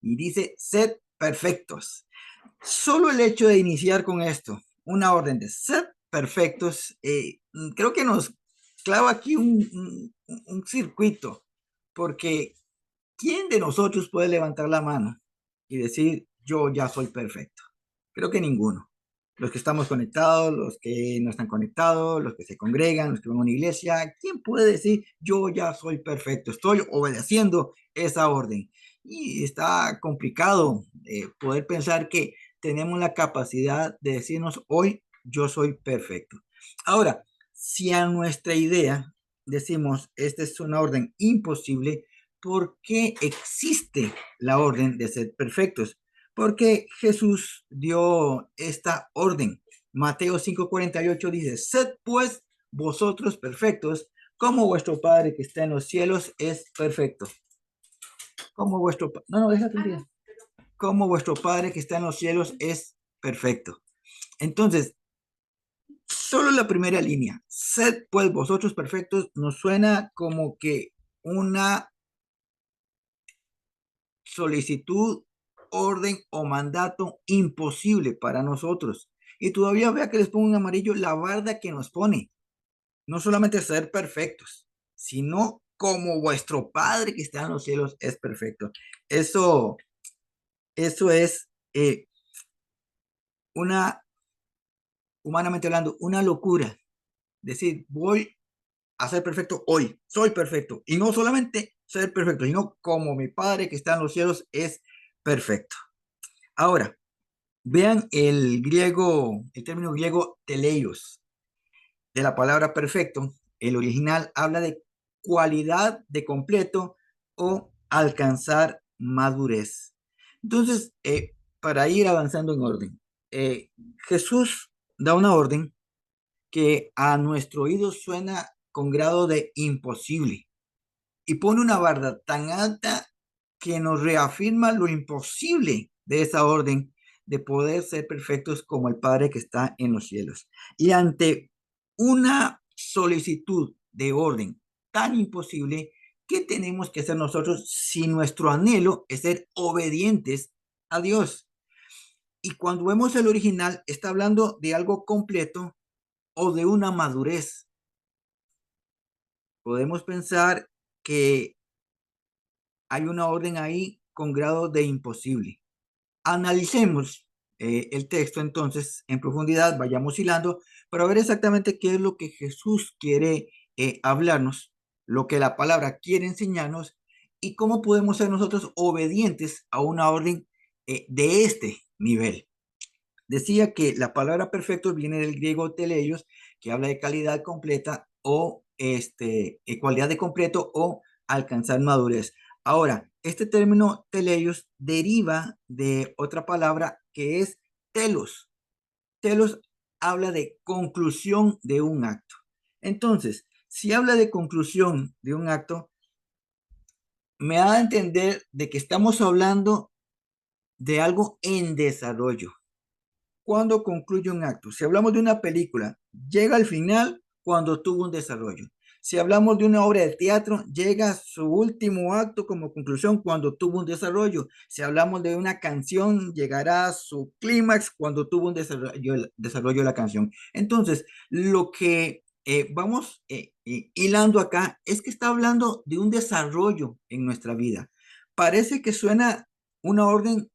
y dice, sed perfectos. Solo el hecho de iniciar con esto, una orden de sed perfectos, creo que nos clava aquí un circuito, porque ¿quién de nosotros puede levantar la mano y decir, yo ya soy perfecto? Creo que ninguno. Los que estamos conectados, los que no están conectados, los que se congregan, los que van a una iglesia, ¿quién puede decir, yo ya soy perfecto? Estoy obedeciendo esa orden. Y está complicado poder pensar que tenemos la capacidad de decirnos, hoy yo soy perfecto. Ahora, si a nuestra idea decimos, esta es una orden imposible, ¿por qué existe la orden de ser perfectos? Porque Jesús dio esta orden. Mateo 5:48 dice, sed pues vosotros perfectos, como vuestro Padre que está en los cielos es perfecto. Como vuestro no, no, déjate un día. Como vuestro Padre que está en los cielos es perfecto. Entonces, solo la primera línea, sed pues vosotros perfectos, nos suena como que una solicitud, orden o mandato imposible para nosotros. Y todavía vea que les pongo en amarillo la barda que nos pone. No solamente ser perfectos, sino como vuestro Padre que está en los cielos es perfecto. Eso, eso es una, humanamente hablando, una locura. Decir, voy a ser perfecto hoy, soy perfecto. Y no solamente ser perfecto, sino como mi Padre que está en los cielos es perfecto. Ahora, vean el griego, el término griego teleios, de la palabra perfecto. El original habla de cualidad de completo o alcanzar madurez. Entonces, para ir avanzando en orden, Jesús da una orden que a nuestro oído suena con grado de imposible y pone una barra tan alta que nos reafirma lo imposible de esa orden de poder ser perfectos como el Padre que está en los cielos. Y ante una solicitud de orden tan imposible, ¿qué tenemos que hacer nosotros si nuestro anhelo es ser obedientes a Dios? Y cuando vemos el original, está hablando de algo completo o de una madurez. Podemos pensar que hay una orden ahí con grado de imposible. Analicemos el texto entonces en profundidad, vayamos hilando para ver exactamente qué es lo que Jesús quiere hablarnos, lo que la palabra quiere enseñarnos y cómo podemos ser nosotros obedientes a una orden de este nivel. Decía que la palabra perfecto viene del griego teleios, que habla de calidad completa o cualidad de completo o alcanzar madurez. Ahora, este término teleios deriva de otra palabra que es telos. Telos habla de conclusión de un acto. Entonces, si habla de conclusión de un acto, me da a entender de que estamos hablando de algo en desarrollo. Cuando concluye un acto. Si hablamos de una película, llega al final cuando tuvo un desarrollo. Si hablamos de una obra de teatro, llega a su último acto como conclusión cuando tuvo un desarrollo. Si hablamos de una canción, llegará a su clímax cuando tuvo un desarrollo de la canción. Entonces, lo que vamos hilando acá es que está hablando de un desarrollo en nuestra vida. Parece que suena una orden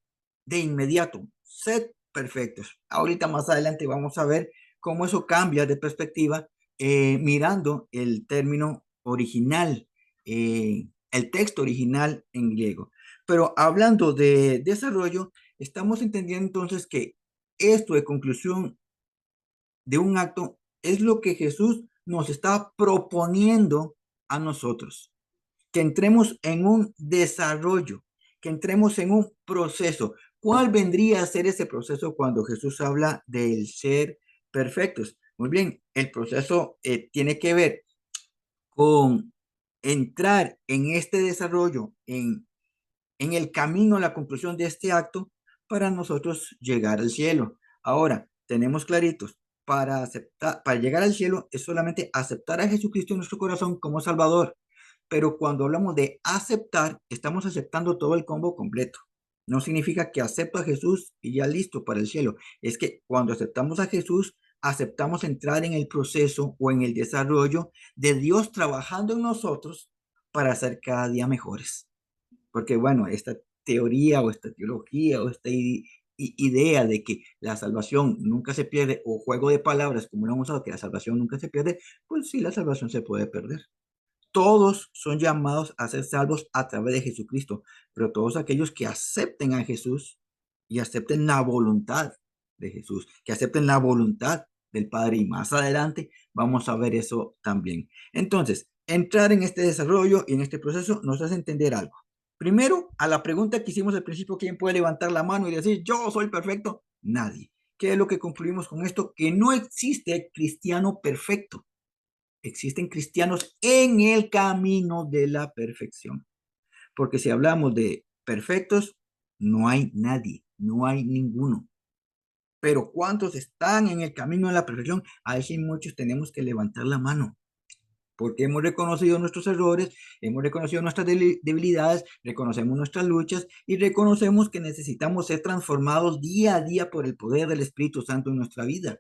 de inmediato. Sed perfectos. Ahorita más adelante vamos a ver cómo eso cambia de perspectiva mirando el término original, el texto original en griego. Pero hablando de desarrollo, estamos entendiendo entonces que esto de conclusión de un acto es lo que Jesús nos está proponiendo a nosotros, que entremos en un desarrollo, que entremos en un proceso. ¿Cuál vendría a ser ese proceso cuando Jesús habla del ser perfectos? Muy bien, el proceso tiene que ver con entrar en este desarrollo, en el camino a la conclusión de este acto para nosotros llegar al cielo. Ahora, tenemos claritos, para aceptar, para llegar al cielo es solamente aceptar a Jesucristo en nuestro corazón como Salvador. Pero cuando hablamos de aceptar, estamos aceptando todo el combo completo. No significa que acepto a Jesús y ya listo para el cielo. Es que cuando aceptamos a Jesús, aceptamos entrar en el proceso o en el desarrollo de Dios trabajando en nosotros para ser cada día mejores. Porque bueno, esta teoría o esta teología o esta idea de que la salvación nunca se pierde, o juego de palabras como lo hemos usado, que la salvación nunca se pierde, pues sí, la salvación se puede perder. Todos son llamados a ser salvos a través de Jesucristo, pero todos aquellos que acepten a Jesús y acepten la voluntad de Jesús, que acepten la voluntad del Padre, y más adelante vamos a ver eso también. Entonces, entrar en este desarrollo y en este proceso nos hace entender algo. Primero, a la pregunta que hicimos al principio, ¿quién puede levantar la mano y decir, yo soy perfecto? Nadie. ¿Qué es lo que concluimos con esto? Que no existe cristiano perfecto. Existen cristianos en el camino de la perfección. Porque si hablamos de perfectos, no hay nadie, no hay ninguno. Pero ¿cuántos están en el camino de la perfección? Ahí sí muchos tenemos que levantar la mano, porque hemos reconocido nuestros errores, hemos reconocido nuestras debilidades, reconocemos nuestras luchas y reconocemos que necesitamos ser transformados día a día por el poder del Espíritu Santo en nuestra vida.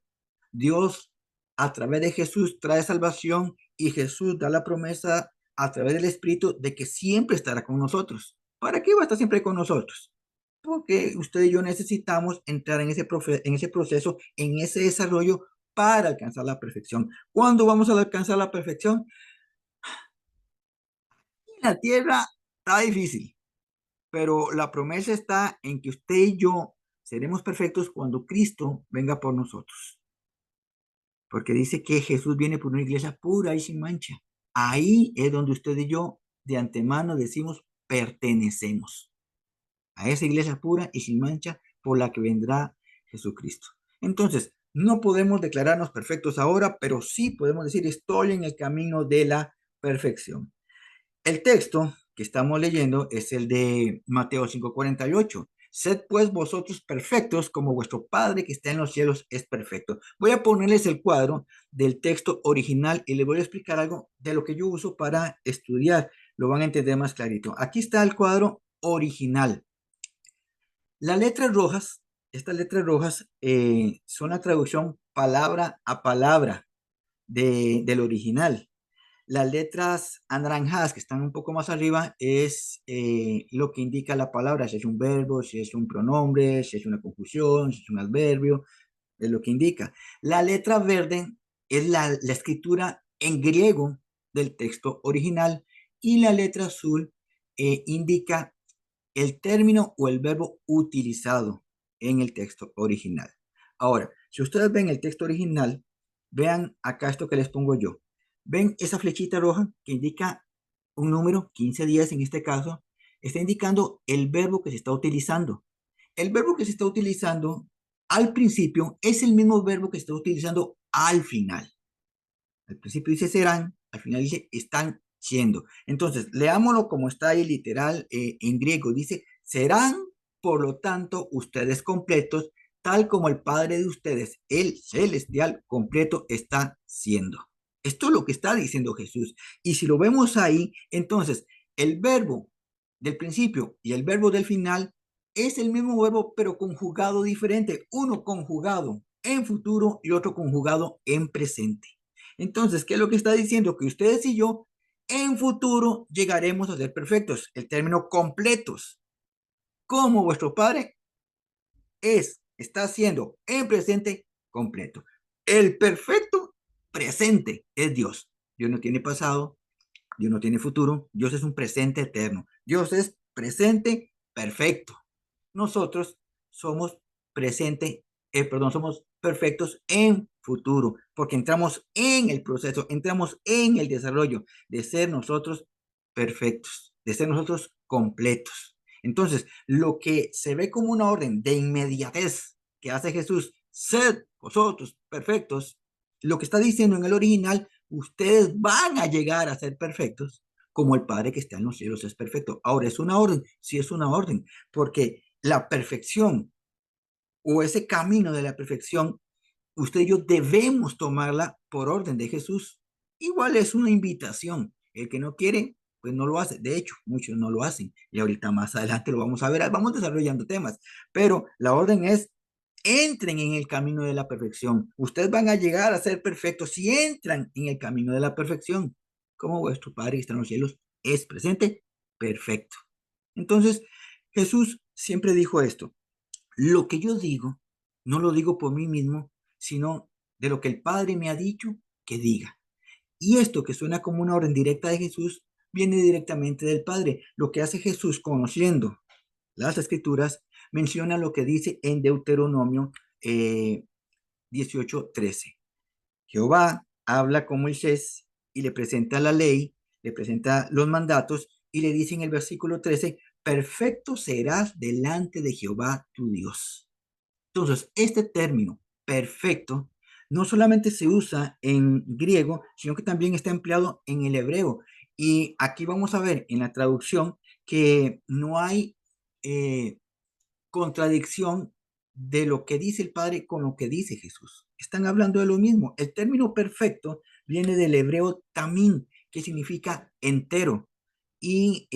Dios, a través de Jesús, trae salvación, y Jesús da la promesa a través del Espíritu de que siempre estará con nosotros. ¿Para qué va a estar siempre con nosotros? Porque usted y yo necesitamos entrar en ese proceso, en ese desarrollo para alcanzar la perfección. ¿Cuándo vamos a alcanzar la perfección? La tierra está difícil, pero la promesa está en que usted y yo seremos perfectos cuando Cristo venga por nosotros. Porque dice que Jesús viene por una iglesia pura y sin mancha. Ahí es donde usted y yo de antemano decimos pertenecemos a esa iglesia pura y sin mancha por la que vendrá Jesucristo. Entonces, no podemos declararnos perfectos ahora, pero sí podemos decir estoy en el camino de la perfección. El texto que estamos leyendo es el de Mateo 5:48. Sed pues vosotros perfectos como vuestro Padre que está en los cielos es perfecto. Voy a ponerles el cuadro del texto original y les voy a explicar algo de lo que yo uso para estudiar. Lo van a entender más clarito. Aquí está el cuadro original. Las letras rojas, estas letras rojas son la traducción palabra a palabra del original. Las letras anaranjadas que están un poco más arriba es lo que indica la palabra, si es un verbo, si es un pronombre, si es una conjunción, si es un adverbio, es lo que indica. La letra verde es la escritura en griego del texto original, y la letra azul indica el término o el verbo utilizado en el texto original. Ahora, si ustedes ven el texto original, vean acá esto que les pongo yo. ¿Ven esa flechita roja que indica un número, 15 días en este caso? Está indicando el verbo que se está utilizando. El verbo que se está utilizando al principio es el mismo verbo que se está utilizando al final. Al principio dice serán, al final dice están siendo. Entonces, leámoslo como está ahí literal en griego. Dice, serán, por lo tanto, ustedes completos, tal como el Padre de ustedes, el celestial completo, está siendo. Esto es lo que está diciendo Jesús. Y si lo vemos ahí, entonces, el verbo del principio y el verbo del final es el mismo verbo, pero conjugado diferente. Uno conjugado en futuro y otro conjugado en presente. Entonces, ¿qué es lo que está diciendo? Que ustedes y yo en futuro llegaremos a ser perfectos. El término completos, como vuestro Padre está haciendo en presente completo. El perfecto presente es Dios. Dios no tiene pasado, Dios no tiene futuro, Dios es un presente eterno. Dios es presente perfecto. Nosotros somos presente, somos perfectos en futuro, porque entramos en el proceso, entramos en el desarrollo de ser nosotros perfectos, de ser nosotros completos. Entonces, lo que se ve como una orden de inmediatez que hace Jesús, sed vosotros perfectos, lo que está diciendo en el original, ustedes van a llegar a ser perfectos como el Padre que está en los cielos es perfecto. Ahora, ¿es una orden? Sí, es una orden, porque la perfección o ese camino de la perfección, usted y yo debemos tomarla por orden de Jesús. Igual es una invitación. El que no quiere, pues no lo hace. De hecho, muchos no lo hacen. Y ahorita más adelante lo vamos a ver, vamos desarrollando temas. Pero la orden es, entren en el camino de la perfección. Ustedes van a llegar a ser perfectos si entran en el camino de la perfección, como vuestro Padre que está en los cielos es presente, perfecto. Entonces, Jesús siempre dijo esto: lo que yo digo, no lo digo por mí mismo, sino de lo que el Padre me ha dicho que diga. Y esto que suena como una orden directa de Jesús, viene directamente del Padre. Lo que hace Jesús conociendo las Escrituras, menciona lo que dice en Deuteronomio 18:13. Jehová habla con Moisés y le presenta la ley, le presenta los mandatos y le dice en el versículo 13, perfecto serás delante de Jehová tu Dios. Entonces, este término perfecto no solamente se usa en griego, sino que también está empleado en el hebreo. Y aquí vamos a ver en la traducción que no hay contradicción de lo que dice el Padre con lo que dice Jesús. Están hablando de lo mismo. El término perfecto viene del hebreo tamín, que significa entero. Y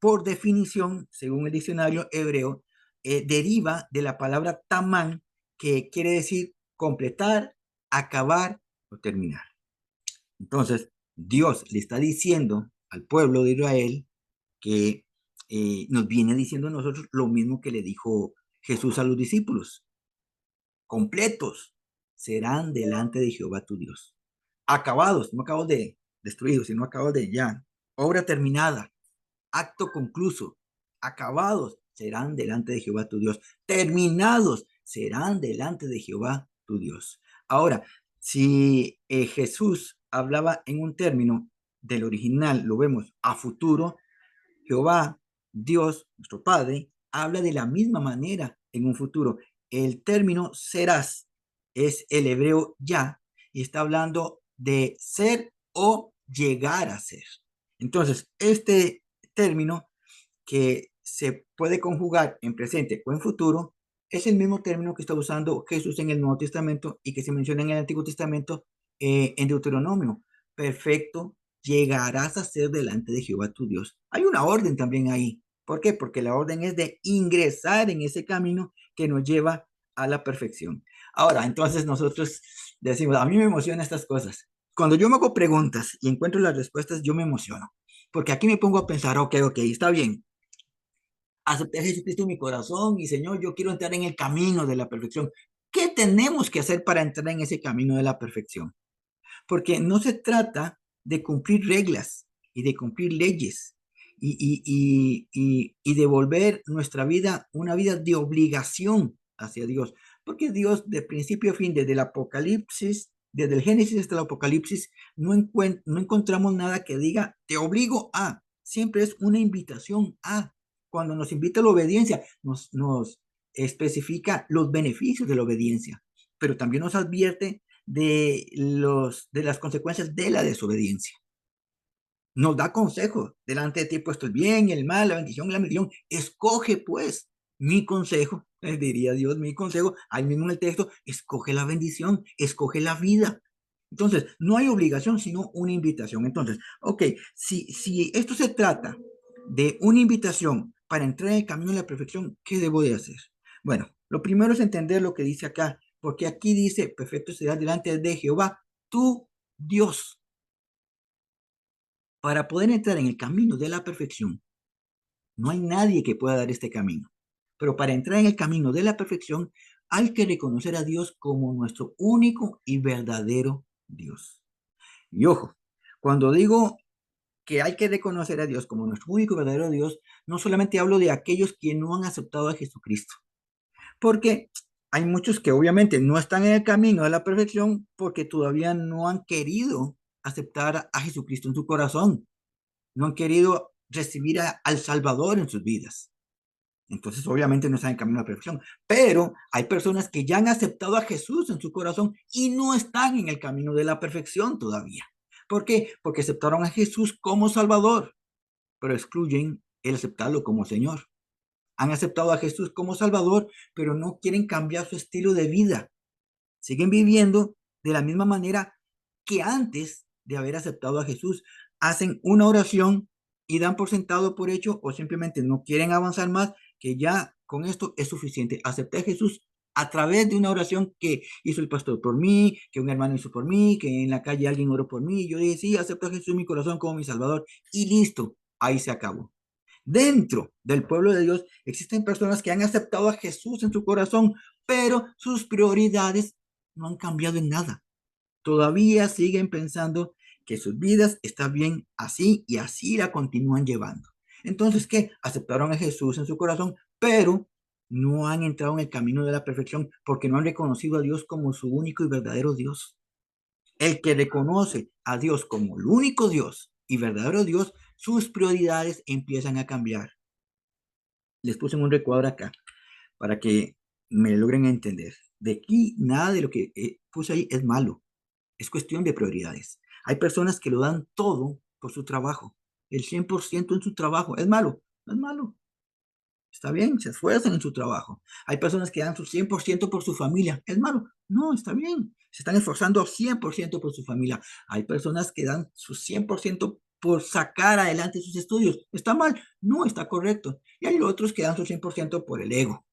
por definición, según el diccionario hebreo, deriva de la palabra tamán, que quiere decir completar, acabar o terminar. Entonces, Dios le está diciendo al pueblo de Israel que nos viene diciendo a nosotros lo mismo que le dijo Jesús a los discípulos: completos serán delante de Jehová tu Dios. Acabados, no acabados de destruidos, sino acabados de ya. Obra terminada, acto concluso. Acabados serán delante de Jehová tu Dios. Terminados serán delante de Jehová tu Dios. Ahora, si Jesús hablaba en un término del original, lo vemos a futuro, Jehová, Dios, nuestro Padre, habla de la misma manera en un futuro. El término serás es el hebreo ya y está hablando de ser o llegar a ser. Entonces, este término que se puede conjugar en presente o en futuro es el mismo término que está usando Jesús en el Nuevo Testamento y que se menciona en el Antiguo Testamento en Deuteronomio. Perfecto, llegarás a ser delante de Jehová tu Dios. Hay una orden también ahí. ¿Por qué? Porque la orden es de ingresar en ese camino que nos lleva a la perfección. Ahora, entonces nosotros decimos, a mí me emocionan estas cosas. Cuando yo me hago preguntas y encuentro las respuestas, yo me emociono. Porque aquí me pongo a pensar, ok, está bien. Acepté a Jesucristo en mi corazón y Señor, yo quiero entrar en el camino de la perfección. ¿Qué tenemos que hacer para entrar en ese camino de la perfección? Porque no se trata de cumplir reglas y de cumplir leyes y de volver nuestra vida una vida de obligación hacia Dios. Porque Dios, de principio a fin, desde el Apocalipsis, desde el Génesis hasta el Apocalipsis, no encontramos nada que diga, te obligo a. Siempre es una invitación a. Cuando nos invita a la obediencia, nos especifica los beneficios de la obediencia, pero también nos advierte de las consecuencias de la desobediencia. Nos da consejo. Delante de ti he puesto el bien y el mal, la bendición y la maldición. Escoge pues mi consejo, diría Dios, mi consejo, ahí mismo en el texto, escoge la bendición, escoge la vida. Entonces, no hay obligación, sino una invitación. Entonces, ok, si esto se trata de una invitación para entrar en el camino de la perfección, ¿qué debo de hacer? Bueno, lo primero es entender lo que dice acá, porque aquí dice, perfecto será delante de Jehová, tu Dios. Para poder entrar en el camino de la perfección, no hay nadie que pueda dar este camino. Pero para entrar en el camino de la perfección, hay que reconocer a Dios como nuestro único y verdadero Dios. Y ojo, cuando digo que hay que reconocer a Dios como nuestro único y verdadero Dios, no solamente hablo de aquellos que no han aceptado a Jesucristo, porque hay muchos que obviamente no están en el camino de la perfección porque todavía no han querido aceptar a Jesucristo en su corazón, no han querido recibir al Salvador en sus vidas. Entonces, obviamente no están en camino a la perfección. Pero hay personas que ya han aceptado a Jesús en su corazón y no están en el camino de la perfección todavía. ¿Por qué? Porque aceptaron a Jesús como Salvador, pero excluyen el aceptarlo como Señor. Han aceptado a Jesús como Salvador, pero no quieren cambiar su estilo de vida. Siguen viviendo de la misma manera que antes de haber aceptado a Jesús. Hacen una oración y dan por sentado, por hecho, o simplemente no quieren avanzar más, que ya con esto es suficiente. Acepté a Jesús a través de una oración que hizo el pastor por mí, que un hermano hizo por mí, que en la calle alguien oró por mí. Yo dije, sí, acepto a Jesús en mi corazón como mi Salvador y listo, ahí se acabó. Dentro del pueblo de Dios existen personas que han aceptado a Jesús en su corazón, pero sus prioridades no han cambiado en nada. Todavía siguen pensando que sus vidas están bien así y así la continúan llevando. Entonces, ¿qué? Aceptaron a Jesús en su corazón, pero no han entrado en el camino de la perfección porque no han reconocido a Dios como su único y verdadero Dios. El que reconoce a Dios como el único Dios y verdadero Dios, sus prioridades empiezan a cambiar. Les puse un recuadro acá para que me logren entender. De aquí, nada de lo que puse ahí es malo. Es cuestión de prioridades. Hay personas que lo dan todo por su trabajo, el 100% en su trabajo. ¿Es malo? No es malo. Está bien, se esfuerzan en su trabajo. Hay personas que dan su 100% por su familia. ¿Es malo? No, está bien. Se están esforzando 100% por su familia. Hay personas que dan su 100% por sacar adelante sus estudios. ¿Está mal? No, está correcto. Y hay otros que dan su 100% por el ego.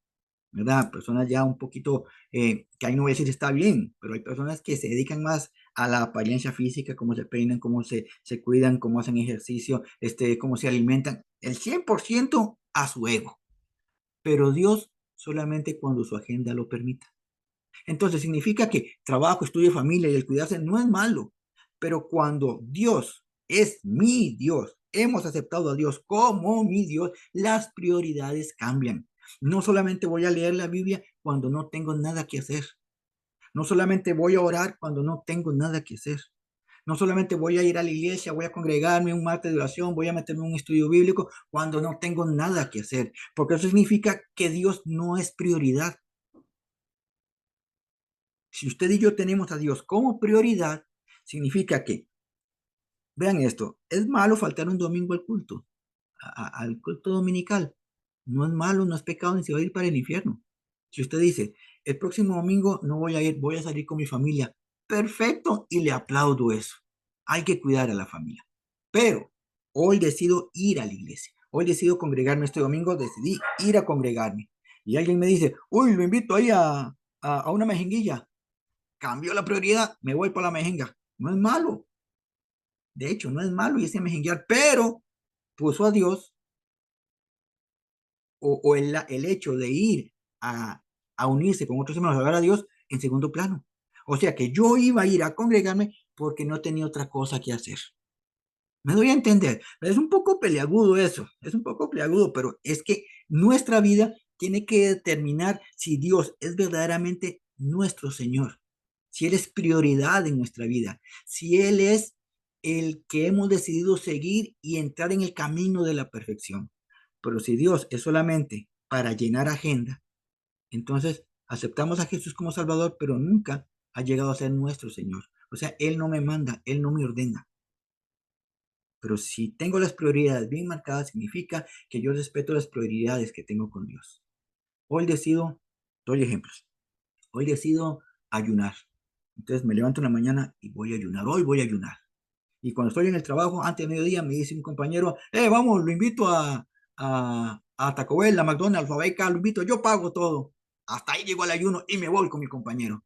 ¿Verdad? Personas ya un poquito, que ahí no voy a decir está bien, pero hay personas que se dedican más a la apariencia física, cómo se peinan, cómo se cuidan, cómo hacen ejercicio, cómo se alimentan, el 100% a su ego, pero Dios solamente cuando su agenda lo permita. Entonces significa que trabajo, estudio, familia y el cuidarse no es malo, pero cuando Dios es mi Dios, hemos aceptado a Dios como mi Dios, las prioridades cambian. No solamente voy a leer la Biblia cuando no tengo nada que hacer. No solamente voy a orar cuando no tengo nada que hacer. No solamente voy a ir a la iglesia, voy a congregarme un martes de oración, voy a meterme en un estudio bíblico cuando no tengo nada que hacer, porque eso significa que Dios no es prioridad. Si usted y yo tenemos a Dios como prioridad, significa que, vean esto, es malo faltar un domingo al culto, al culto dominical. No es malo, no es pecado, ni se va a ir para el infierno. Si usted dice, el próximo domingo no voy a ir, voy a salir con mi familia, perfecto, y le aplaudo eso. Hay que cuidar a la familia. Pero hoy decido ir a la iglesia. Hoy decido congregarme este domingo, decidí ir a congregarme. Y alguien me dice, uy, lo invito ahí a una mejenguilla. Cambió la prioridad, me voy por la mejenga. No es malo, de hecho, no es malo irse a mejenguear, pero puso a Dios o el hecho de ir a unirse con otros hermanos a ver a Dios en segundo plano. O sea que yo iba a ir a congregarme porque no tenía otra cosa que hacer. Me doy a entender. Es un poco peleagudo eso, es un poco peleagudo, pero es que nuestra vida tiene que determinar si Dios es verdaderamente nuestro Señor, si Él es prioridad en nuestra vida, si Él es el que hemos decidido seguir y entrar en el camino de la perfección. Pero si Dios es solamente para llenar agenda, entonces aceptamos a Jesús como Salvador, pero nunca ha llegado a ser nuestro Señor. O sea, Él no me manda, Él no me ordena. Pero si tengo las prioridades bien marcadas, significa que yo respeto las prioridades que tengo con Dios. Hoy decido, doy ejemplos, hoy decido ayunar. Entonces me levanto en la mañana y voy a ayunar. Hoy voy a ayunar. Y cuando estoy en el trabajo, antes de mediodía, me dice un compañero, vamos, lo invito a Taco Bell, a McDonald's, a Beca, lo invito, yo pago todo. Hasta ahí llegó el ayuno y me voy con mi compañero.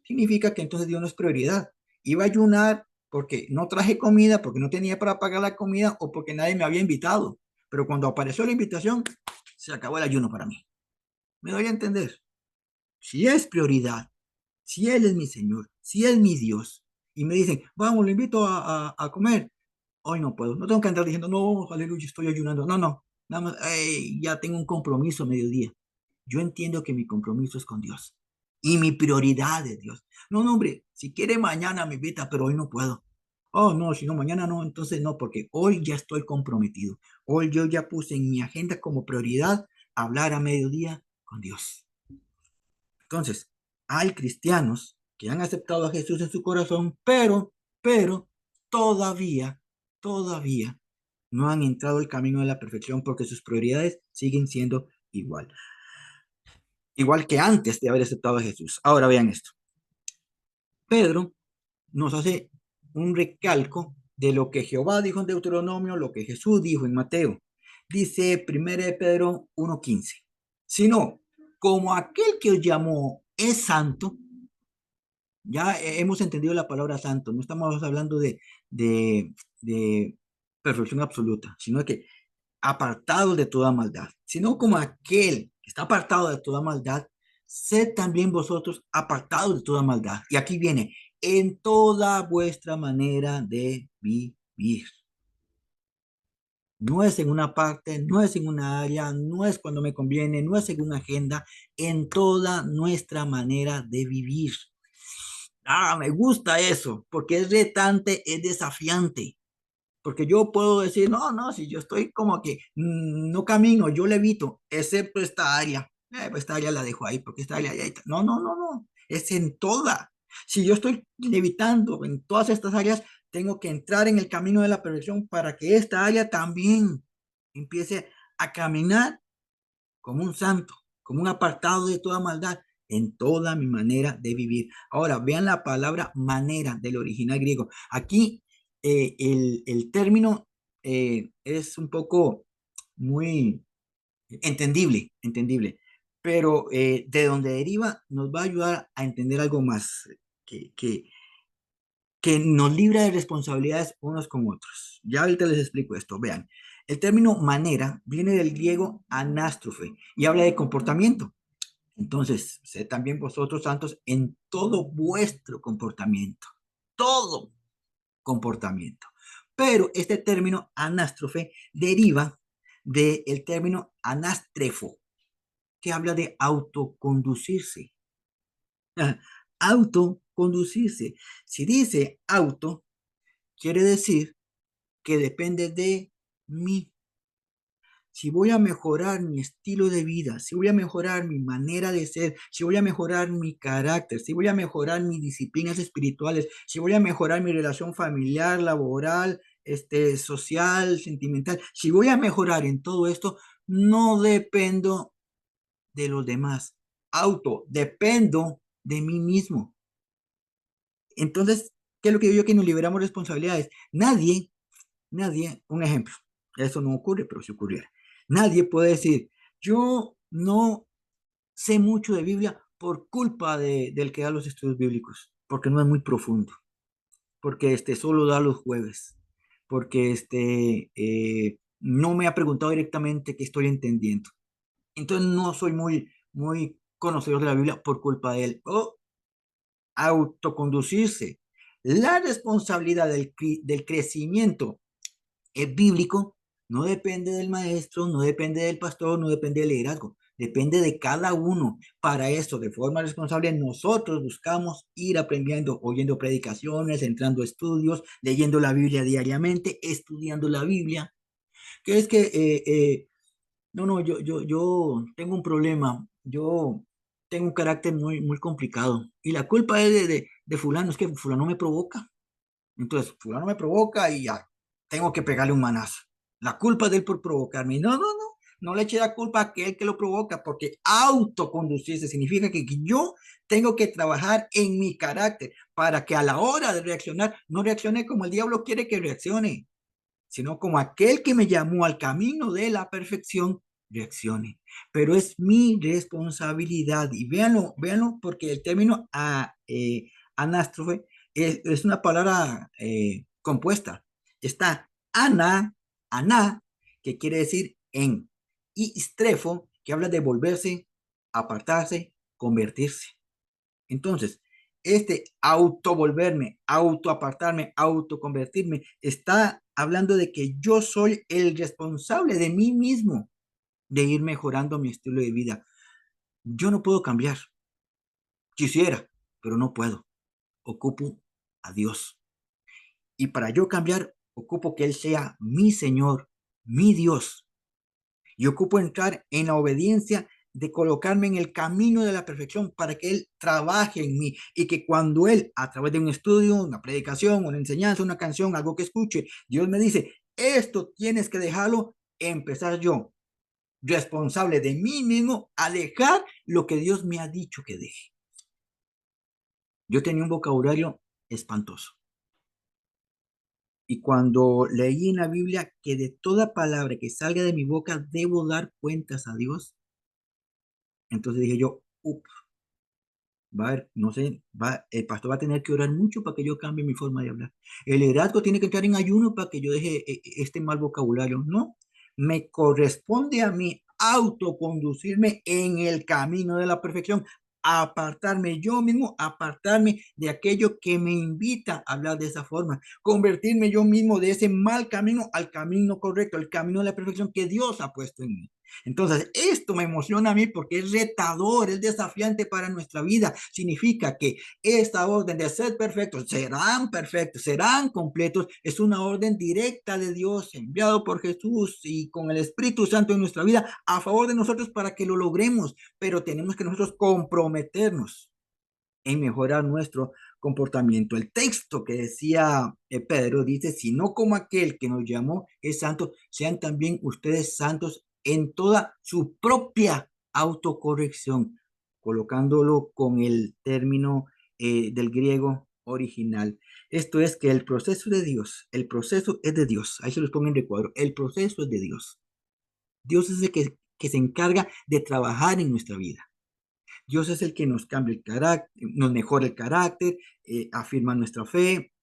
Significa que entonces Dios no es prioridad. Iba a ayunar porque no traje comida, porque no tenía para pagar la comida o porque nadie me había invitado. Pero cuando apareció la invitación, se acabó el ayuno para mí. Me doy a entender. Si es prioridad, si Él es mi Señor, si es mi Dios, y me dicen, vamos, lo invito a comer, hoy no puedo. No tengo que andar diciendo, no, aleluya, estoy ayunando. No, no. Nada más, ya tengo un compromiso a mediodía. Yo entiendo que mi compromiso es con Dios. Y mi prioridad es Dios. No, no, hombre, si quiere mañana me invita, pero hoy no puedo. Oh, no, si no, mañana no, entonces no, porque hoy ya estoy comprometido. Hoy yo ya puse en mi agenda como prioridad hablar a mediodía con Dios. Entonces, hay cristianos que han aceptado a Jesús en su corazón, pero todavía no han entrado el camino de la perfección porque sus prioridades siguen siendo igual que antes de haber aceptado a Jesús. Ahora vean esto. Pedro nos hace un recalco de lo que Jehová dijo en Deuteronomio, lo que Jesús dijo en Mateo. Dice 1 de Pedro 1:15. Sino, como aquel que os llamó es santo, ya hemos entendido la palabra santo, no estamos hablando de, de perfección absoluta, sino que apartado de toda maldad, sino como aquel que está apartado de toda maldad, sed también vosotros apartados de toda maldad. Y aquí viene, en toda vuestra manera de vivir. No es en una parte, no es en una área, no es cuando me conviene, no es en una agenda, en toda nuestra manera de vivir. Me gusta eso, porque es retante, es desafiante. Porque yo puedo decir, no, no, si yo estoy como que no camino, yo levito, excepto esta área. Pues esta área la dejo ahí, porque esta área ya está. No, no, no, no. Es en toda. Si yo estoy levitando en todas estas áreas, tengo que entrar en el camino de la perfección para que esta área también empiece a caminar como un santo, como un apartado de toda maldad en toda mi manera de vivir. Ahora, vean la palabra manera del original griego. Aquí el término es un poco muy entendible, pero de donde deriva nos va a ayudar a entender algo más que, que, que nos libra de responsabilidades unos con otros. Ya ahorita les explico esto. Vean, el término manera viene del griego anástrofe y habla de comportamiento. Entonces, sed también vosotros santos en todo vuestro comportamiento. Todo comportamiento. Pero este término anástrofe deriva del término anástrefo, que habla de autoconducirse. Autoconducirse. Si dice auto, quiere decir que depende de mí. Si voy a mejorar mi estilo de vida, si voy a mejorar mi manera de ser, si voy a mejorar mi carácter, si voy a mejorar mis disciplinas espirituales, si voy a mejorar mi relación familiar, laboral, social, sentimental, si voy a mejorar en todo esto, no dependo de los demás. Dependo de mí mismo. Entonces, ¿qué es lo que digo yo que nos liberamos responsabilidades? Nadie, un ejemplo, eso no ocurre, pero si ocurriera, nadie puede decir, yo no sé mucho de Biblia por culpa del que da los estudios bíblicos, porque no es muy profundo, porque solo da los jueves, porque no me ha preguntado directamente qué estoy entendiendo. Entonces no soy muy conocedor de la Biblia por culpa de él. O autoconducirse. La responsabilidad del crecimiento bíblico no depende del maestro, no depende del pastor, no depende del liderazgo, depende de cada uno. Para eso, de forma responsable, nosotros buscamos ir aprendiendo, oyendo predicaciones, entrando a estudios, leyendo la Biblia diariamente, estudiando la Biblia. Que es que, no, no, yo tengo un problema, yo tengo un carácter muy complicado y la culpa es de fulano, es que fulano me provoca. Entonces, fulano me provoca y ya, tengo que pegarle un manazo. La culpa es de él por provocarme. No, no, no, no le eche la culpa a aquel que lo provoca, porque autoconducirse significa que yo tengo que trabajar en mi carácter para que a la hora de reaccionar, no reaccione como el diablo quiere que reaccione, sino como aquel que me llamó al camino de la perfección, reaccione. Pero es mi responsabilidad. Y véanlo, véanlo, porque el término anástrofe es una palabra compuesta. Está aná, que quiere decir en, y strefo, que habla de volverse, apartarse, convertirse. Entonces, volverme, autoapartarme, autoconvertirme, está hablando de que yo soy el responsable de mí mismo, de ir mejorando mi estilo de vida. Yo no puedo cambiar. Quisiera, pero no puedo. Ocupo a Dios. Y para yo cambiar, ocupo que Él sea mi Señor, mi Dios. Y ocupo entrar en la obediencia de colocarme en el camino de la perfección para que Él trabaje en mí y que cuando Él, a través de un estudio, una predicación, una enseñanza, una canción, algo que escuche, Dios me dice, esto tienes que dejarlo, empezar yo, responsable de mí mismo, a dejar lo que Dios me ha dicho que deje. Yo tenía un vocabulario espantoso. Y cuando leí en la Biblia que de toda palabra que salga de mi boca debo dar cuentas a Dios, entonces dije yo, va a haber, no sé, el pastor va a tener que orar mucho para que yo cambie mi forma de hablar. El liderazgo tiene que entrar en ayuno para que yo deje este mal vocabulario. No, me corresponde a mí autoconducirme en el camino de la perfección, apartarme yo mismo, apartarme de aquello que me invita a hablar de esa forma, convertirme yo mismo de ese mal camino al camino correcto, el camino de la perfección que Dios ha puesto en mí. Entonces, esto me emociona a mí porque es retador, es desafiante para nuestra vida. Significa que esta orden de ser perfectos, serán completos, es una orden directa de Dios, enviado por Jesús y con el Espíritu Santo en nuestra vida a favor de nosotros para que lo logremos, pero tenemos que nosotros comprometernos en mejorar nuestro comportamiento. El texto que decía Pedro dice, si no como aquel que nos llamó es santo, sean también ustedes santos en toda su propia autocorrección, colocándolo con el término del griego original. Esto es que el proceso de Dios, el proceso es de Dios. Ahí se los pongo en recuadro. El proceso es de Dios. Dios es el que se encarga de trabajar en nuestra vida. Dios es el que nos cambia el carácter, nos mejora el carácter, afirma nuestra fe,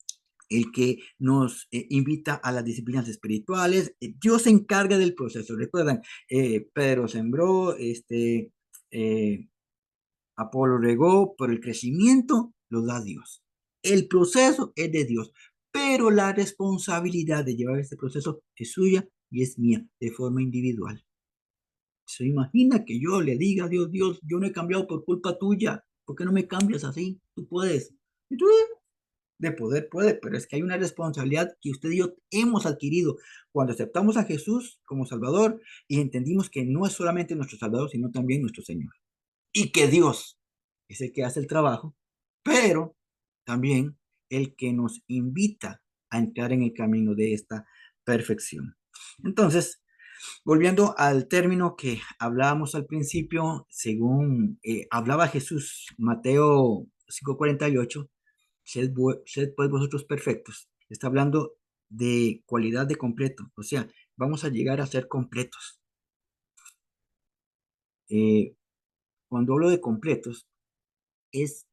el que nos invita a las disciplinas espirituales. Dios se encarga del proceso. Recuerdan, Pedro sembró, eh, Apolo regó, pero el crecimiento lo da Dios. El proceso es de Dios, pero la responsabilidad de llevar este proceso es suya y es mía de forma individual. Se imagina que yo le diga a Dios, Dios, yo no he cambiado por culpa tuya. ¿Por qué no me cambias así? Tú puedes. Y tú, de poder puede, pero es que hay una responsabilidad que usted y yo hemos adquirido cuando aceptamos a Jesús como Salvador y entendimos que no es solamente nuestro Salvador, sino también nuestro Señor. Y que Dios es el que hace el trabajo, pero también el que nos invita a entrar en el camino de esta perfección. Entonces, volviendo al término que hablábamos al principio, según hablaba Jesús, Mateo 5:48, sed pues vosotros perfectos. Está hablando de cualidad de completo, o sea, vamos a llegar a ser completos. Eh, cuando hablo de completos, es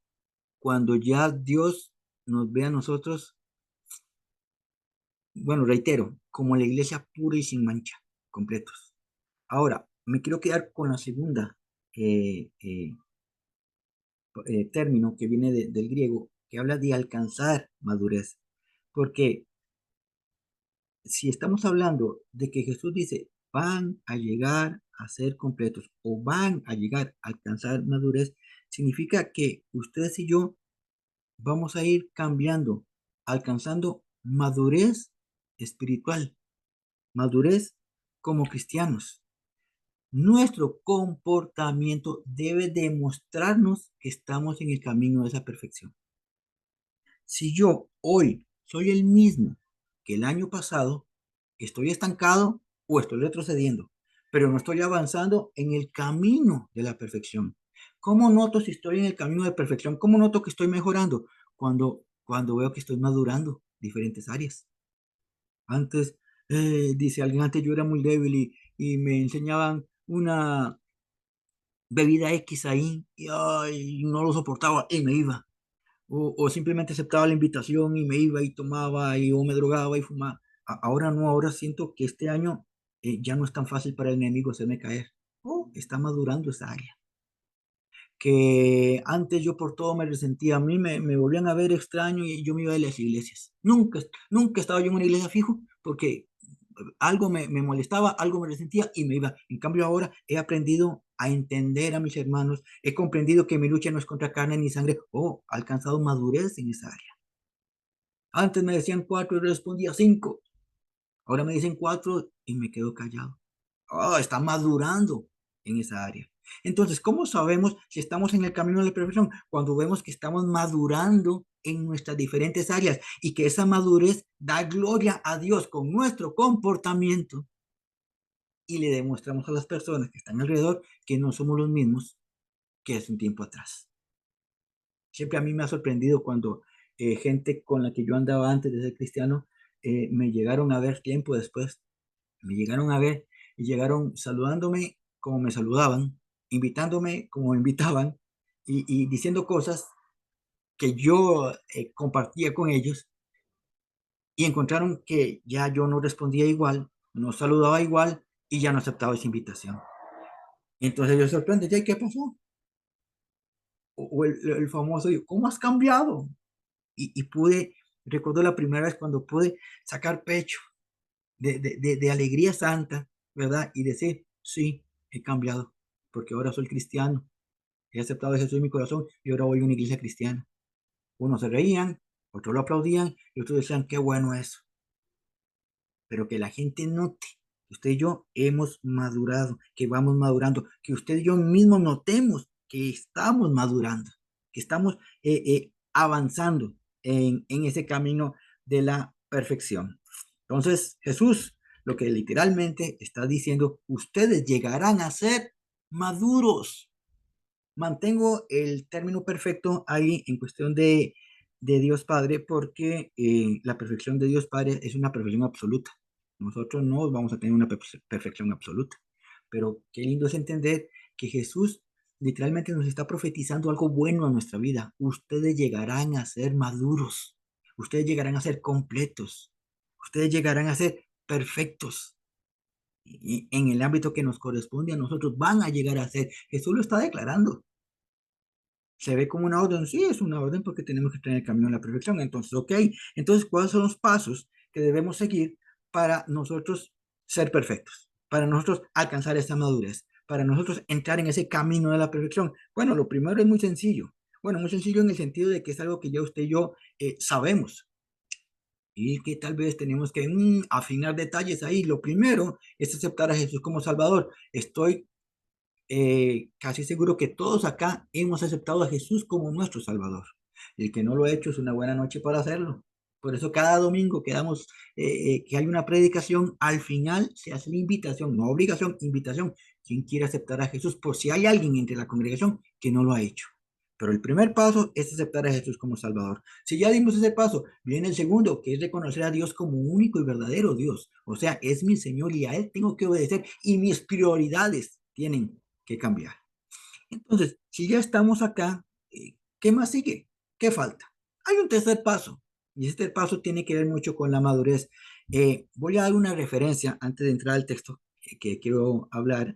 cuando ya Dios nos ve a nosotros, bueno, reitero, como la iglesia pura y sin mancha, completos. Ahora, me quiero quedar con la segunda término que viene del griego, que habla de alcanzar madurez. Porque si estamos hablando de que Jesús dice, van a llegar a ser completos o van a llegar a alcanzar madurez, significa que ustedes y yo vamos a ir cambiando, alcanzando madurez espiritual, madurez como cristianos. Nuestro comportamiento debe demostrarnos que estamos en el camino de esa perfección. Si yo hoy soy el mismo que el año pasado, estoy estancado o estoy retrocediendo, pero no estoy avanzando en el camino de la perfección. ¿Cómo noto si estoy en el camino de perfección? ¿Cómo noto que estoy mejorando? Cuando veo que estoy madurando diferentes áreas. Antes, dice alguien, antes yo era muy débil y me enseñaban una bebida X ahí y ay, no lo soportaba y me iba. O simplemente aceptaba la invitación y me iba y tomaba y o me drogaba y fumaba. Ahora no, ahora siento que este año ya no es tan fácil para el enemigo hacerme caer. Oh, está madurando esa área. Que antes yo por todo me resentía, a mí me volvían a ver extraño y yo me iba de las iglesias. Nunca estaba yo en una iglesia fijo porque algo me molestaba, algo me resentía y me iba. En cambio ahora he aprendido a entender a mis hermanos, he comprendido que mi lucha no es contra carne ni sangre, oh, he alcanzado madurez en esa área. Antes me decían cuatro y respondía cinco, ahora me dicen cuatro y me quedo callado. Oh, está madurando en esa área. Entonces, ¿cómo sabemos si estamos en el camino de la perfección? Cuando vemos que estamos madurando en nuestras diferentes áreas y que esa madurez da gloria a Dios con nuestro comportamiento y le demostramos a las personas que están alrededor que no somos los mismos que hace un tiempo atrás. Siempre a mí me ha sorprendido cuando gente con la que yo andaba antes de ser cristiano me llegaron a ver tiempo después, me llegaron a ver y llegaron saludándome como me saludaban, invitándome como me invitaban y diciendo cosas que yo compartía con ellos y encontraron que ya yo no respondía igual, no saludaba igual y ya no aceptaba esa invitación. Y entonces yo sorprendí, ¿y qué pasó? O el famoso, ¿cómo has cambiado? Y pude, recuerdo la primera vez cuando pude sacar pecho de alegría santa, ¿verdad? Y decir, sí, he cambiado, porque ahora soy cristiano, he aceptado a Jesús en mi corazón y ahora voy a una iglesia cristiana. Unos se reían, otros lo aplaudían y otros decían, qué bueno eso. Pero que la gente note que usted y yo hemos madurado, que vamos madurando, que usted y yo mismos notemos que estamos madurando, que estamos avanzando en ese camino de la perfección. Entonces, Jesús lo que literalmente está diciendo, ustedes llegarán a ser maduros. Mantengo el término perfecto ahí en cuestión de Dios Padre porque la perfección de Dios Padre es una perfección absoluta. Nosotros no vamos a tener una perfección absoluta, pero qué lindo es entender que Jesús literalmente nos está profetizando algo bueno a nuestra vida. Ustedes llegarán a ser maduros, ustedes llegarán a ser completos, ustedes llegarán a ser perfectos. Y en el ámbito que nos corresponde a nosotros van a llegar a ser. Jesús lo está declarando. Se ve como una orden, sí, es una orden porque tenemos que tener el camino a la perfección. Entonces, ok, entonces, ¿cuáles son los pasos que debemos seguir para nosotros ser perfectos? Para nosotros alcanzar esa madurez, para nosotros entrar en ese camino de la perfección. Bueno, lo primero es muy sencillo. Bueno, muy sencillo en el sentido de que es algo que ya usted y yo sabemos y que tal vez tenemos que afinar detalles ahí. Lo primero es aceptar a Jesús como Salvador. Estoy casi seguro que todos acá hemos aceptado a Jesús como nuestro Salvador. El que no lo ha hecho es una buena noche para hacerlo. Por eso cada domingo que damos, que hay una predicación, al final se hace la invitación, no obligación, invitación. Quien quiere aceptar a Jesús, por si hay alguien entre la congregación que no lo ha hecho. Pero el primer paso es aceptar a Jesús como Salvador. Si ya dimos ese paso, viene el segundo, que es reconocer a Dios como único y verdadero Dios. O sea, es mi Señor y a Él tengo que obedecer y mis prioridades tienen que cambiar. Entonces, si ya estamos acá, ¿qué más sigue? ¿Qué falta? Hay un tercer paso, y este paso tiene que ver mucho con la madurez. Voy a dar una referencia antes de entrar al texto que quiero hablar,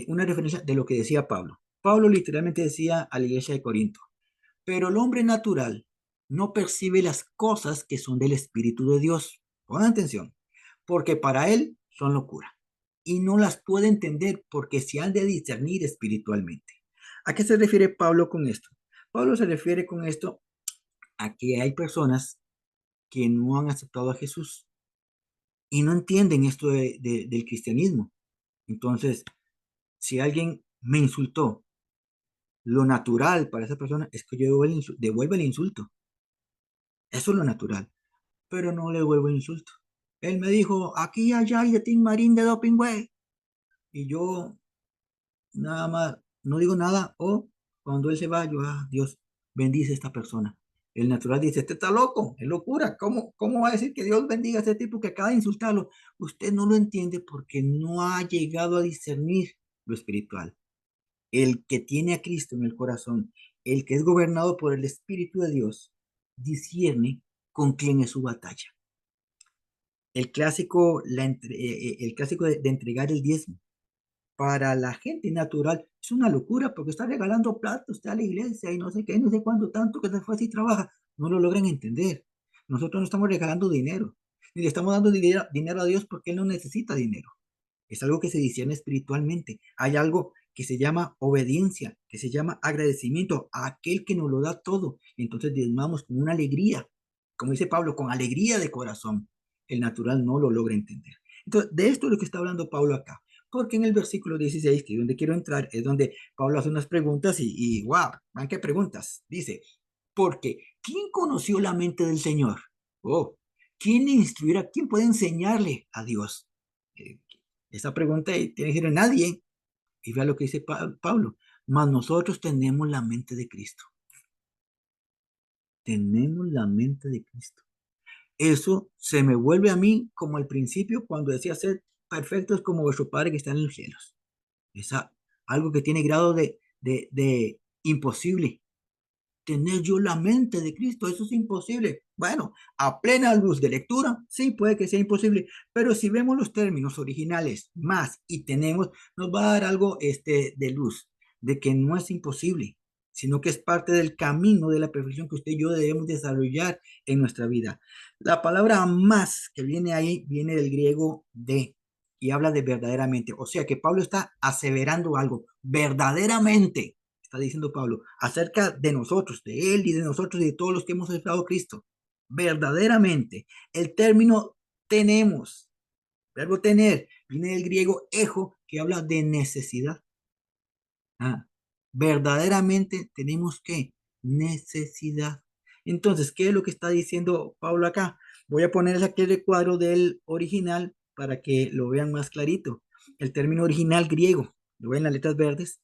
una referencia de lo que decía Pablo. Pablo literalmente decía a la iglesia de Corinto, pero el hombre natural no percibe las cosas que son del Espíritu de Dios. Pongan atención, porque para él son locura y no las puede entender porque se han de discernir espiritualmente. ¿A qué se refiere Pablo con esto? Pablo se refiere con esto a que hay personas que no han aceptado a Jesús y no entienden esto del cristianismo. Entonces, si alguien me insultó, lo natural para esa persona es que yo devuelva el insulto. Eso es lo natural, pero no le devuelvo el insulto. Él me dijo, aquí allá hay de Tim Marín de Doping Way. Y yo nada más, no digo nada, o cuando él se va, yo, Dios, bendice a esta persona. El natural dice, este está loco, es locura. ¿Cómo va a decir que Dios bendiga a este tipo que acaba de insultarlo? Usted no lo entiende porque no ha llegado a discernir lo espiritual. El que tiene a Cristo en el corazón, el que es gobernado por el Espíritu de Dios, discierne con quién es su batalla. El clásico de entregar el diezmo para la gente natural es una locura porque está regalando plata usted a la iglesia y no sé qué, no sé cuánto tanto que después sí trabaja. No lo logran entender. Nosotros no estamos regalando dinero, ni le estamos dando dinero a Dios porque Él no necesita dinero. Es algo que se discierne espiritualmente. Hay algo que se llama obediencia, que se llama agradecimiento a aquel que nos lo da todo. Entonces diezmamos con una alegría, como dice Pablo, con alegría de corazón. El natural no lo logra entender. Entonces, de esto es lo que está hablando Pablo acá. Porque en el versículo 16, que es donde quiero entrar, es donde Pablo hace unas preguntas y wow, ¿van qué preguntas? Dice, porque ¿quién conoció la mente del Señor? Oh, ¿quién instruirá? ¿Quién puede enseñarle a Dios? Eh, Esa pregunta tiene que decir a nadie. Y vea lo que dice Pablo. Mas nosotros tenemos la mente de Cristo. Tenemos la mente de Cristo. eso se me vuelve a mí como al principio cuando decía ser perfectos como vuestro Padre que está en los cielos. Es algo que tiene grado de imposible. Tener yo la mente de Cristo, eso es imposible. Bueno, a plena luz de lectura, sí puede que sea imposible, pero si vemos los términos originales más y tenemos, nos va a dar algo de luz, de que no es imposible, sino que es parte del camino de la perfección que usted y yo debemos desarrollar en nuestra vida. La palabra más que viene ahí viene del griego de y habla de verdaderamente, o sea que Pablo está aseverando algo verdaderamente está diciendo Pablo, acerca de nosotros, de él y de nosotros y de todos los que hemos aceptado a Cristo. Verdaderamente, el término tenemos, verbo tener, viene del griego ejo, que habla de necesidad. Ah, verdaderamente tenemos que necesidad. Entonces, ¿qué es lo que está diciendo Pablo acá? Voy a ponerles aquí el recuadro del original para que lo vean más clarito. El término original griego, lo ven en las letras verdes,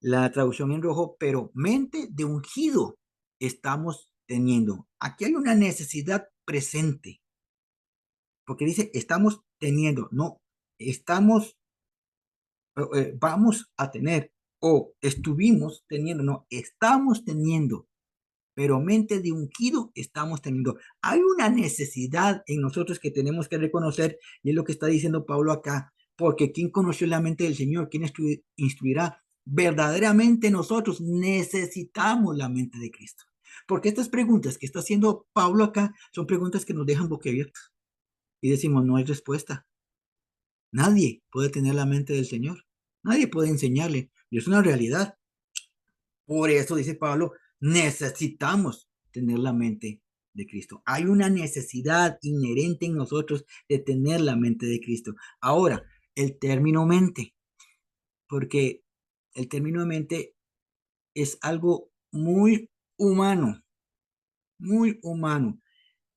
la traducción en rojo, pero mente de ungido estamos teniendo. Aquí hay una necesidad presente, porque dice estamos teniendo, no, estamos, vamos a tener, o estuvimos teniendo, no, estamos teniendo, pero mente de ungido estamos teniendo. Hay una necesidad en nosotros que tenemos que reconocer, y es lo que está diciendo Pablo acá, porque ¿quién conoció la mente del Señor? ¿Quién instruirá? Verdaderamente nosotros necesitamos la mente de Cristo. Porque estas preguntas que está haciendo Pablo acá son preguntas que nos dejan boquiabiertos. Y decimos, no hay respuesta. Nadie puede tener la mente del Señor. Nadie puede enseñarle. Y es una realidad. Por eso dice Pablo, necesitamos tener la mente de Cristo. Hay una necesidad inherente en nosotros de tener la mente de Cristo. Ahora, el término mente, porque el término mente es algo muy humano, muy humano.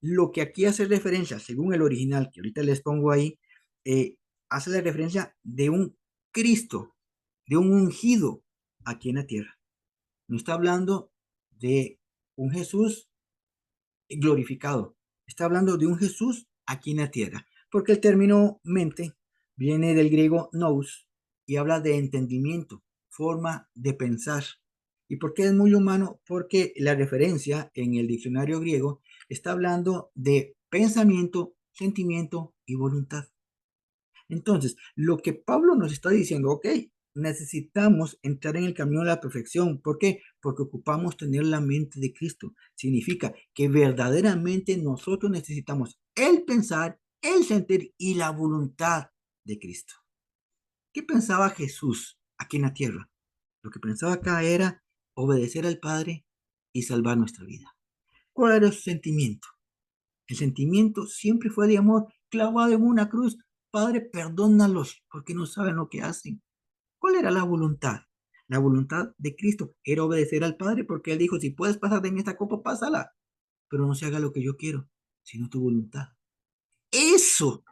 Lo que aquí hace referencia, según el original, que ahorita les pongo ahí, hace la referencia de un Cristo, de un ungido aquí en la tierra. No está hablando de un Jesús glorificado. Está hablando de un Jesús aquí en la tierra. Porque el término mente viene del griego nous y habla de entendimiento, forma de pensar. ¿Y por qué es muy humano? Porque la referencia en el diccionario griego está hablando de pensamiento, sentimiento y voluntad. Entonces, lo que Pablo nos está diciendo, ok, necesitamos entrar en el camino de la perfección. ¿Por qué? Porque ocupamos tener la mente de Cristo. Significa que verdaderamente nosotros necesitamos el pensar, el sentir y la voluntad de Cristo. ¿Qué pensaba Jesús aquí en la tierra? Lo que pensaba acá era obedecer al Padre y salvar nuestra vida. ¿Cuál era su sentimiento? El sentimiento siempre fue de amor, clavado en una cruz. Padre, perdónalos porque no saben lo que hacen. ¿Cuál era la voluntad? La voluntad de Cristo era obedecer al Padre porque Él dijo, si puedes pasar de mí esta copa, pásala, pero no se haga lo que yo quiero, sino tu voluntad. Eso,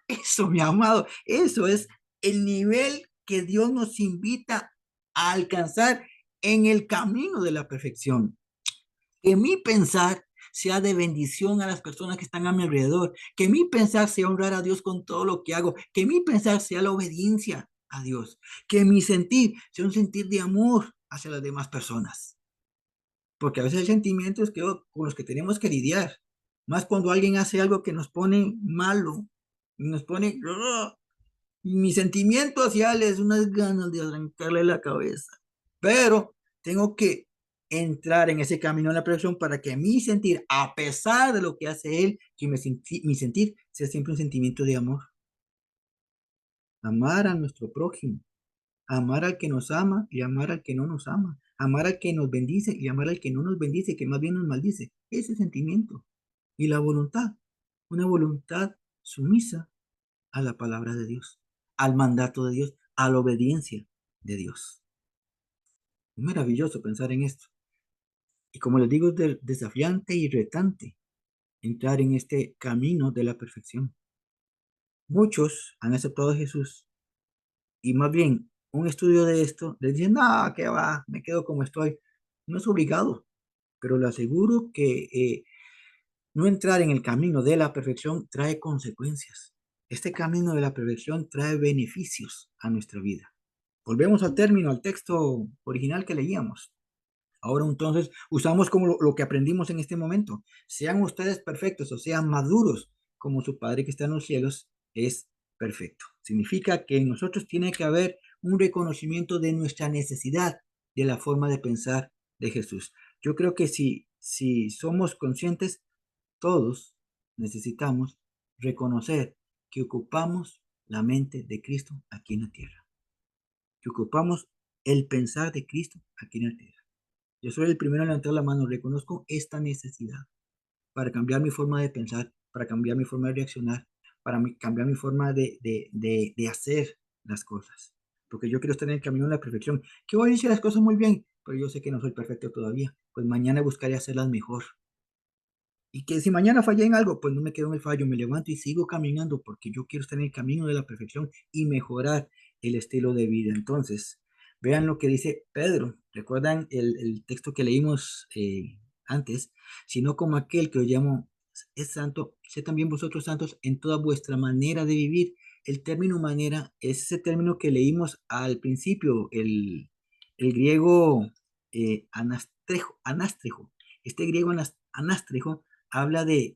mi amado, eso es el nivel que Dios nos invita a alcanzar en el camino de la perfección. Que mi pensar sea de bendición a las personas que están a mi alrededor, que mi pensar sea honrar a Dios con todo lo que hago, que mi pensar sea la obediencia a Dios, que mi sentir sea un sentir de amor hacia las demás personas. Porque a veces hay sentimientos con los que tenemos que lidiar, más cuando alguien hace algo que nos pone malo, nos pone... Y mi sentimiento hacia él es unas ganas de arrancarle la cabeza. Pero tengo que entrar en ese camino de la perfección para que mi sentir, a pesar de lo que hace él, que mi sentir sea siempre un sentimiento de amor. Amar a nuestro prójimo, amar al que nos ama y amar al que no nos ama, amar al que nos bendice y amar al que no nos bendice, que más bien nos maldice. Ese sentimiento. Y la voluntad, una voluntad sumisa a la palabra de Dios, al mandato de Dios, a la obediencia de Dios. Es maravilloso pensar en esto. Y como les digo, es desafiante y retante entrar en este camino de la perfección. Muchos han aceptado a Jesús y más bien un estudio de esto les dice, no, que va, me quedo como estoy. No es obligado, pero le aseguro que No entrar en el camino de la perfección trae consecuencias. Este camino de la perfección trae beneficios a nuestra vida. Volvemos al término, al texto original que leíamos. Ahora entonces usamos como lo que aprendimos en este momento. Sean ustedes perfectos o sean maduros como su Padre que está en los cielos es perfecto. Significa que en nosotros tiene que haber un reconocimiento de nuestra necesidad de la forma de pensar de Jesús. Yo creo que si somos conscientes, todos necesitamos reconocer que ocupamos la mente de Cristo aquí en la tierra, que ocupamos el pensar de Cristo aquí en la tierra. Yo soy el primero en levantar la mano, reconozco esta necesidad para cambiar mi forma de pensar, para cambiar mi forma de reaccionar, para cambiar mi forma de hacer las cosas. Porque yo quiero estar en el camino de la perfección, que hoy hice las cosas muy bien, pero yo sé que no soy perfecto todavía. Pues mañana buscaré hacerlas mejor. Y que si mañana fallé en algo, pues no me quedo en el fallo, me levanto y sigo caminando porque yo quiero estar en el camino de la perfección y mejorar el estilo de vida. Entonces, vean lo que dice Pedro. ¿Recuerdan el texto que leímos antes? Sino como aquel que os llamo es santo, sé también vosotros santos en toda vuestra manera de vivir. El término manera es ese término que leímos al principio, el griego anástrejo. Este griego anástrejo habla de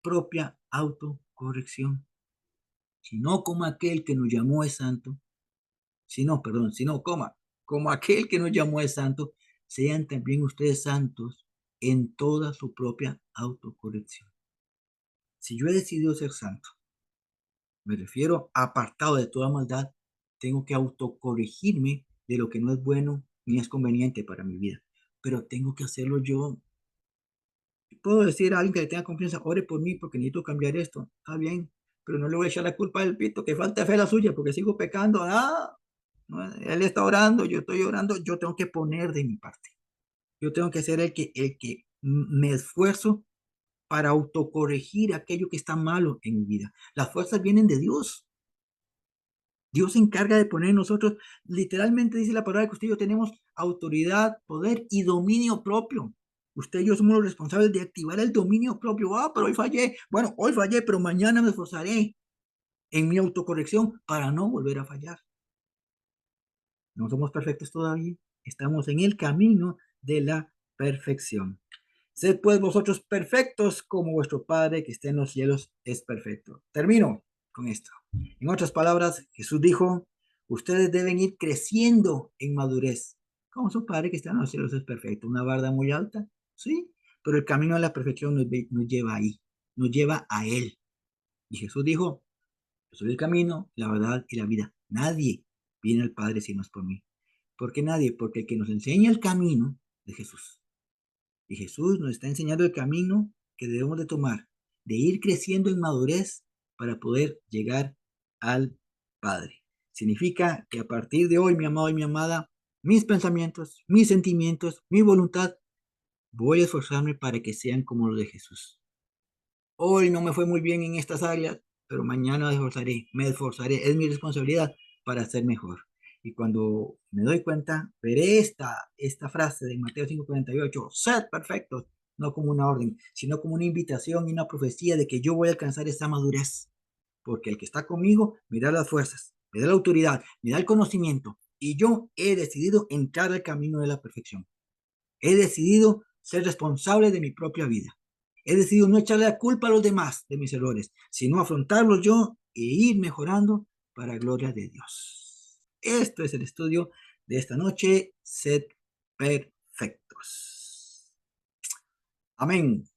propia autocorrección, sino como aquel que nos llamó es santo, sino, perdón, sino como aquel que nos llamó es santo, sean también ustedes santos en toda su propia autocorrección. Si yo he decidido ser santo, me refiero a apartado de toda maldad, tengo que autocorregirme de lo que no es bueno ni es conveniente para mi vida, pero tengo que hacerlo yo. Puedo decir a alguien que le tenga confianza, ore por mí porque necesito cambiar esto. Está bien, pero no le voy a echar la culpa al pito, que falta fe la suya porque sigo pecando. No, él está orando, yo estoy orando, yo tengo que poner de mi parte. Yo tengo que ser el que me esfuerzo para autocorregir aquello que está malo en mi vida. Las fuerzas vienen de Dios. Dios se encarga de poner en nosotros, literalmente dice la palabra que usted y yo tenemos autoridad, poder y dominio propio. Usted y yo somos los responsables de activar el dominio propio. Pero hoy fallé. Bueno, hoy fallé, pero mañana me esforzaré en mi autocorrección para no volver a fallar. No somos perfectos todavía. Estamos en el camino de la perfección. Sed pues vosotros perfectos como vuestro Padre que está en los cielos es perfecto. Termino con esto. En otras palabras, Jesús dijo, ustedes deben ir creciendo en madurez, como su Padre que está en los cielos es perfecto. Una barda muy alta, sí, pero el camino a la perfección nos lleva ahí, nos lleva a Él. Y Jesús dijo, yo soy el camino, la verdad y la vida. Nadie viene al Padre si no es por mí. ¿Por qué nadie? Porque el que nos enseña el camino de Jesús. Y Jesús nos está enseñando el camino que debemos de tomar, de ir creciendo en madurez para poder llegar al Padre. Significa que a partir de hoy, mi amado y mi amada, mis pensamientos, mis sentimientos, mi voluntad, voy a esforzarme para que sean como los de Jesús. Hoy no me fue muy bien en estas áreas, pero mañana me esforzaré, es mi responsabilidad para ser mejor. Y cuando me doy cuenta, veré esta frase de Mateo 5:48, sed perfectos, no como una orden, sino como una invitación y una profecía de que yo voy a alcanzar esa madurez. Porque el que está conmigo me da las fuerzas, me da la autoridad, me da el conocimiento. Y yo he decidido entrar al camino de la perfección. He decidido ser responsable de mi propia vida. He decidido no echarle la culpa a los demás de mis errores, sino afrontarlos yo e ir mejorando para gloria de Dios. Esto es el estudio de esta noche. Sed perfectos. Amén.